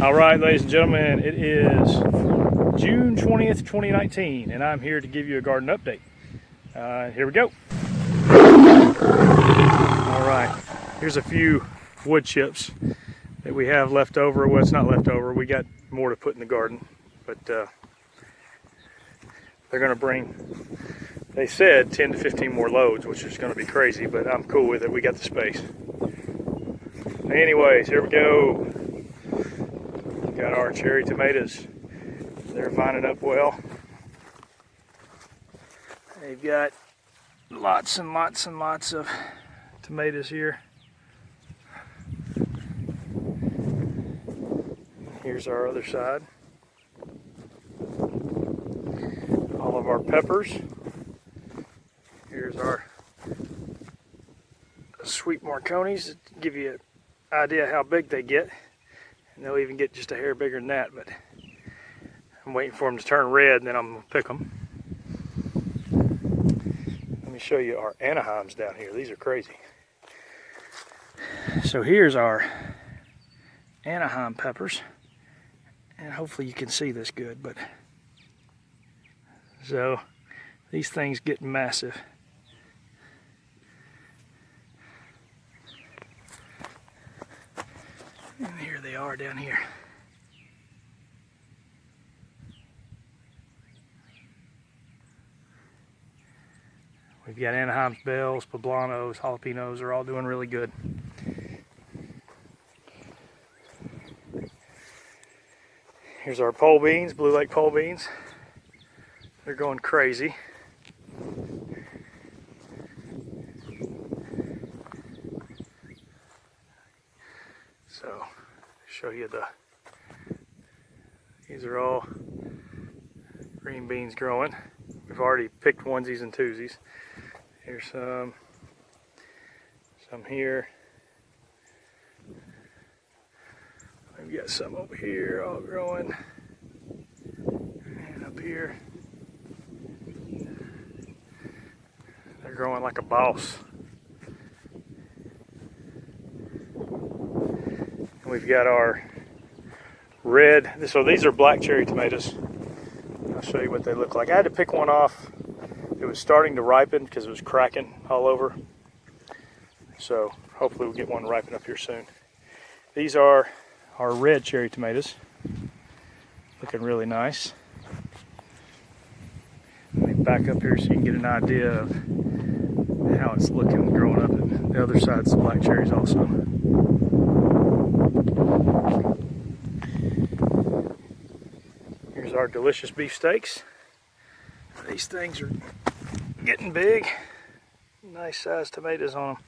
All right, ladies and gentlemen, it is June 20th, 2019, and I'm here to give you a garden update. Here we go. All right, here's a few wood chips that we have left over. Well, it's not left over. We got more to put in the garden, but they're going to bring, they said 10 to 15 more loads, which is going to be crazy, but I'm cool with it. We got the space. Anyways, here we go. Got our cherry tomatoes. They're vining up well. They've got lots and lots and lots of tomatoes here. Here's our other side. All of our peppers. Here's our sweet Marconis to give you an idea how big they get. And they'll even get just a hair bigger than that, but I'm waiting for them to turn red and then I'm gonna pick them. Let me show you our Anaheims down here. These are crazy. So here's our Anaheim peppers. And hopefully you can see this good, but so these things get massive. And here they are down here. We've got Anaheim's bells, poblanos, jalapenos are all doing really good. Here's our pole beans, Blue Lake pole beans. They're going crazy. So, show you these are all green beans growing. We've already picked onesies and twosies. Here's some here. We've got some over here all growing. And up here. They're growing like a boss. And we've got our red, so these are black cherry tomatoes. I'll show you what they look like. I had to pick one off. It was starting to ripen because it was cracking all over. So hopefully we'll get one ripen up here soon. These are our red cherry tomatoes. Looking really nice. Let me back up here so you can get an idea of how it's looking growing up. And the other side's the black cherries also. Here's our delicious beefsteaks. These things are getting big. Nice sized tomatoes on them.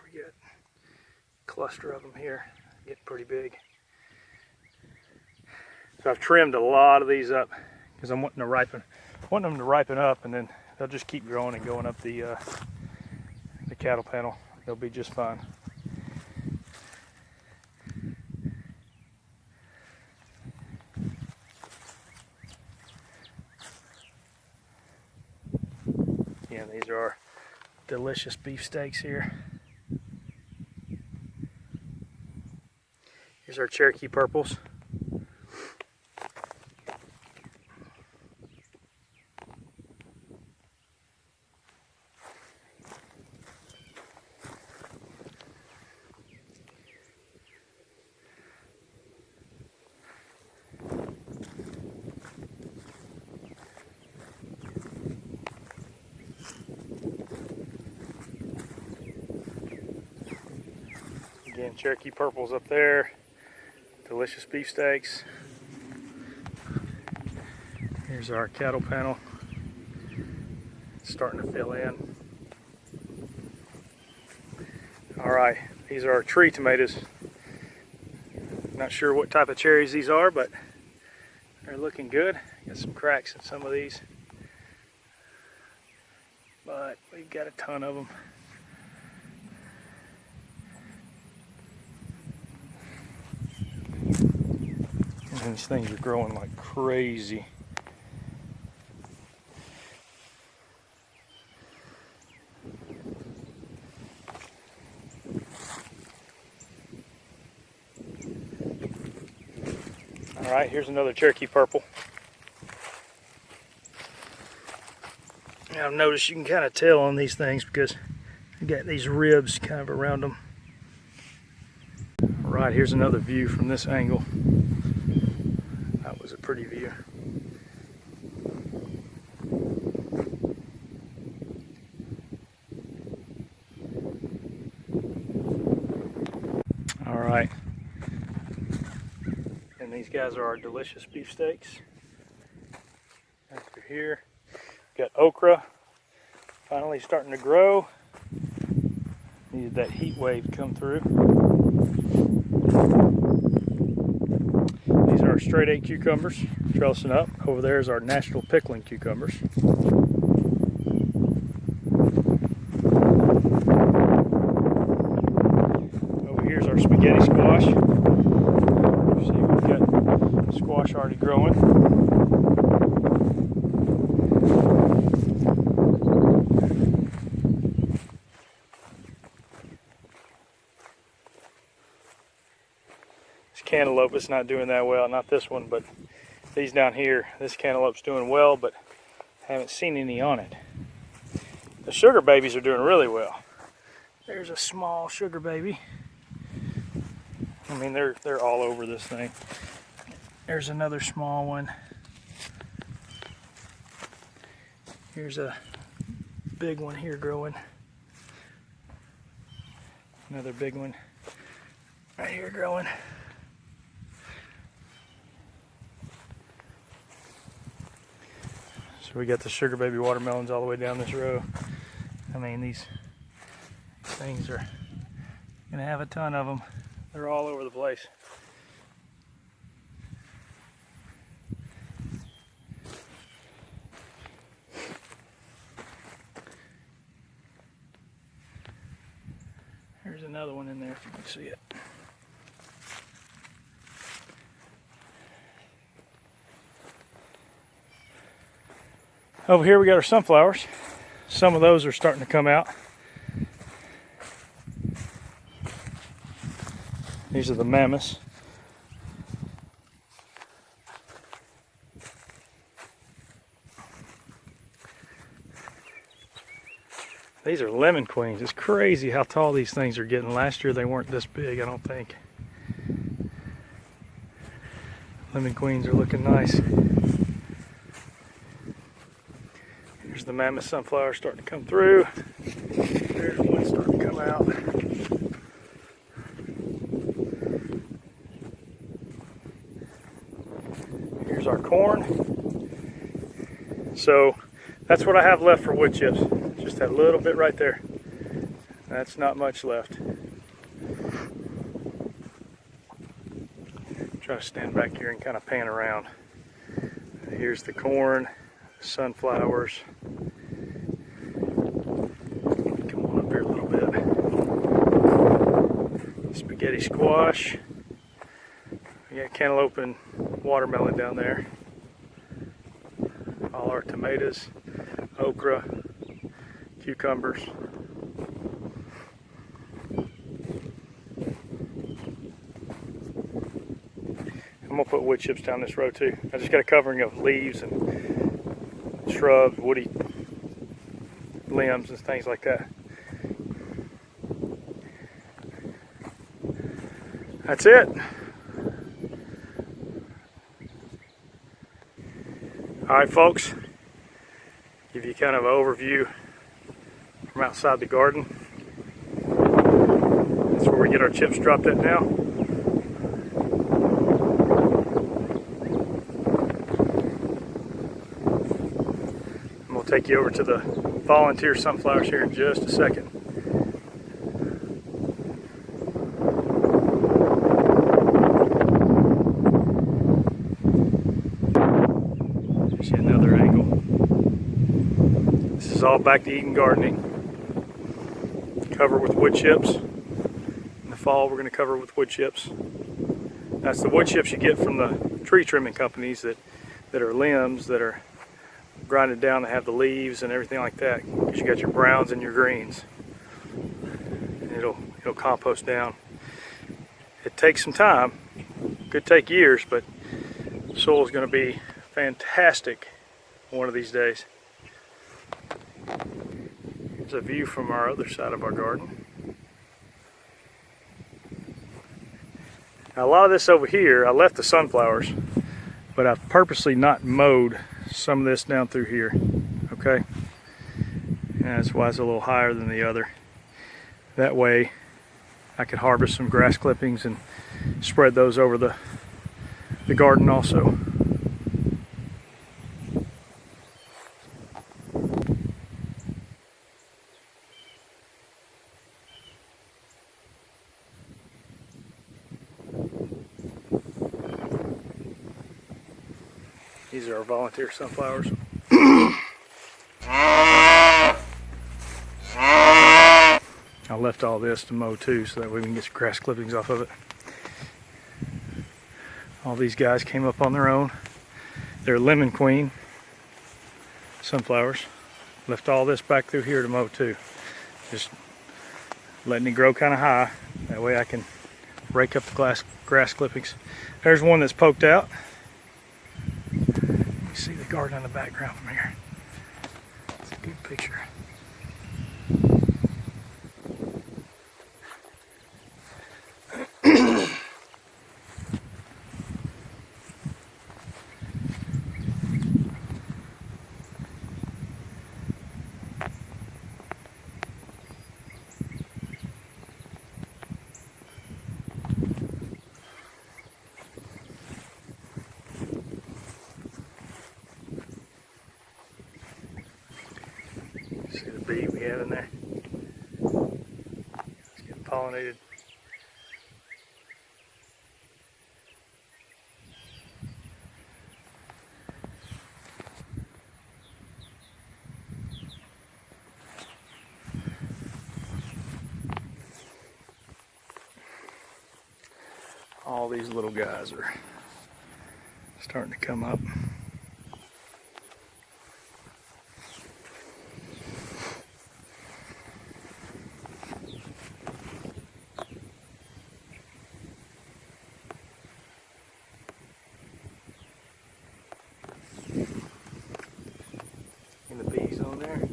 We got a cluster of them here, getting pretty big. So I've trimmed a lot of these up because I'm wanting them to ripen up, and then they'll just keep growing and going up the cattle panel. They'll be just fine. Yeah, these are our delicious beefsteaks here. Here's our Cherokee purples. Again, Cherokee purples up there. Delicious beefsteaks. Here's our cattle panel. It's starting to fill in. All right, these are our tree tomatoes. Not sure what type of cherries these are, but they're looking good. Got some cracks in some of these, but we've got a ton of them. And these things are growing like crazy. All right, here's another Cherokee purple. Now, I've noticed you can kind of tell on these things because you got these ribs kind of around them. All right, here's another view from this angle. That was a pretty view. All right, and these guys are our delicious beefsteaks. After here, got okra, finally starting to grow. Needed that heat wave to come through. These are our straight 8 cucumbers, trellising up. Over there is our National Pickling cucumbers. Over here's our spaghetti squash. See, we've got squash already growing. This cantaloupe is not doing that well, not this one, but these down here. This cantaloupe's doing well, but haven't seen any on it. The sugar babies are doing really well. There's a small sugar baby. I mean, they're all over this thing. There's another small one. Here's a big one here growing. Another big one right here growing. So we got the sugar baby watermelons all the way down this row. I mean, these things are gonna have a ton of them. They're all over the place. There's another one in there if you can see it. Over here we got our sunflowers. Some of those are starting to come out. These are the mammoths. These are lemon queens. It's crazy how tall these things are getting. Last year they weren't this big, I don't think. Lemon queens are looking nice. Here's the mammoth sunflower starting to come through. There's one starting to come out. Here's our corn. So that's what I have left for wood chips. Just that little bit right there. That's not much left. Try to stand back here and kind of pan around. Here's the corn, sunflowers. Come on up here a little bit. Spaghetti squash. We got cantaloupe and watermelon down there. All our tomatoes, okra, cucumbers. I'm gonna put wood chips down this row too. I just got a covering of leaves and shrubs, woody limbs and things like that. That's it. All right, folks. Give you kind of an overview from outside the garden. That's where we get our chips dropped at now. And we'll take you over to the volunteer sunflowers here in just a second. There's another angle. This is all back to Eden gardening. Cover with wood chips. In the fall we're going to cover with wood chips. That's the wood chips you get from the tree trimming companies that are limbs that are grinded down to have the leaves and everything like that, because you got your browns and your greens. And it'll compost down. It takes some time. Could take years, but Soil is going to be fantastic one of these days. Here's a view from our other side of our garden. Now a lot of this over here, I left the sunflowers, but I've purposely not mowed some of this down through here, okay? And that's why it's a little higher than the other. That way I could harvest some grass clippings and spread those over the garden also. These are our volunteer sunflowers. I left all this to mow too, so that way we can get some grass clippings off of it. All these guys came up on their own. They're Lemon Queen sunflowers. Left all this back through here to mow too. Just letting it grow kind of high. That way I can rake up the grass clippings. There's one that's poked out. You see the garden in the background from here. It's a good picture. See the bee we have in there? It's getting pollinated. All these little guys are starting to come up. And the bees on there.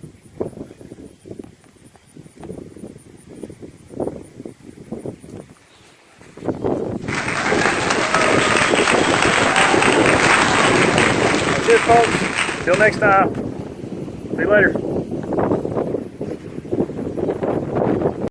That's it, folks. Till next time. See you later.